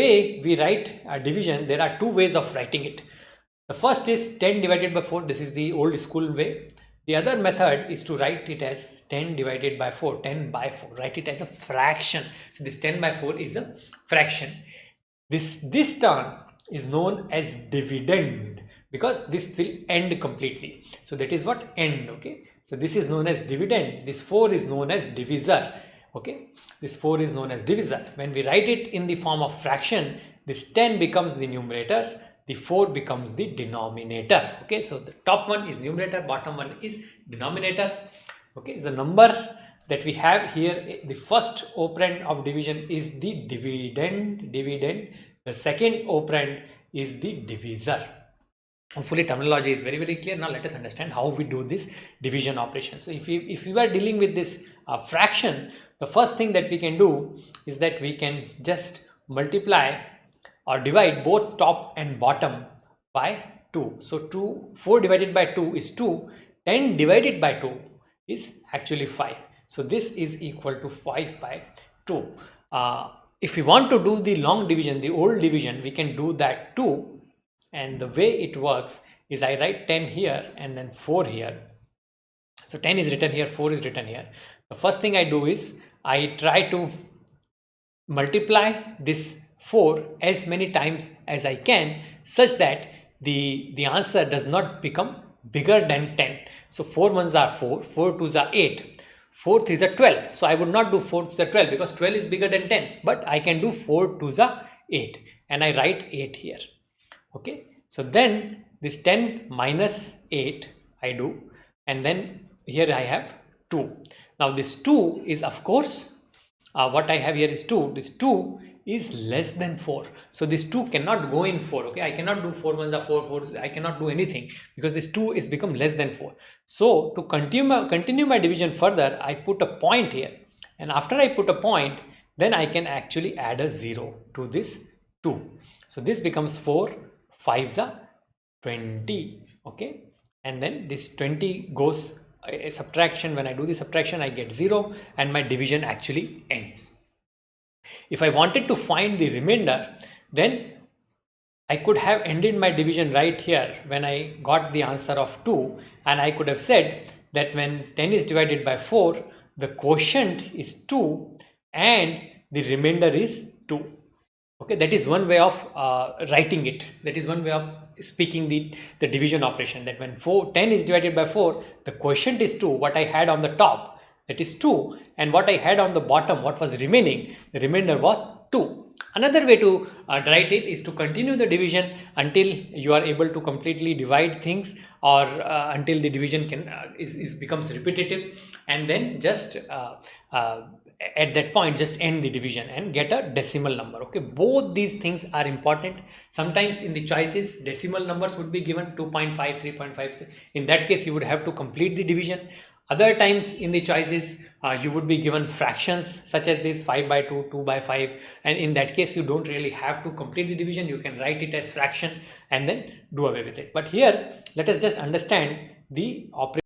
way we write a division, there are two ways of writing it. The first is 10 divided by 4. This is the old school way. The other method is to write it as 10 divided by 4, 10 by 4. Write it as a fraction. So this 10 by 4 is a fraction. This term is known as dividend because this will end completely. So that is what end, okay. So this is known as dividend. This 4 is known as divisor, okay. This 4 is known as divisor. When we write it in the form of fraction, this 10 becomes the numerator, the 4 becomes the denominator, okay. So the top one is numerator, bottom one is denominator, okay. The number that we have here, the first operand of division is the dividend. The second operand is the divisor. Hopefully terminology is very clear. Now let us understand how we do this division operation. So if you are dealing with this fraction, the first thing that we can do is that we can just multiply or divide both top and bottom by 2. So 4 divided by 2 is 2, 10 divided by 2 is actually 5. So this is equal to 5 by 2. If we want to do the long division, the old division, we can do that too. And the way it works is I write 10 here and then 4 here. So 10 is written here, 4 is written here. The first thing I do is I try to multiply this 4 as many times as I can such that the answer does not become bigger than 10. So 4 ones are 4, 4 twos are 8, 4 threes are 12. So I would not do 4 threes are 12 because 12 is bigger than 10, but I can do 4 twos are 8 and I write 8 here. Okay, so then this 10 minus 8 I do, and then here I have 2. Now this 2 is, of course, what I have here is 2. This 2 is less than 4. So this 2 cannot go in 4. Okay, I cannot do 4 ones are 4, 4. I cannot do anything because this 2 is become less than 4. So to continue my division further, I put a point here, and after I put a point, then I can actually add a 0 to this 2. So this becomes 4 5s are 20, okay, and then this 20 goes a subtraction. When I do the subtraction, I get 0 and my division actually ends. If I wanted to find the remainder, then I could have ended my division right here when I got the answer of 2, and I could have said that when 10 is divided by 4, the quotient is 2 and the remainder is 2. Okay, that is one way of writing it. That is one way of speaking the division operation, that when 10 is divided by 4, the quotient is 2, what I had on the top, that is 2, and what I had on the bottom, what was remaining, the remainder was 2. Another way to write it is to continue the division until you are able to completely divide things, or until the division becomes repetitive, and then just at that point just end the division and get a decimal number. Okay, both these things are important. Sometimes in the choices decimal numbers would be given 2.5, 3.5. In that case you would have to complete the division. Other times in the choices you would be given fractions such as this 5 by 2, 2 by 5, and in that case you don't really have to complete the division. You can write it as fraction and then do away with it. But here let us just understand the operation.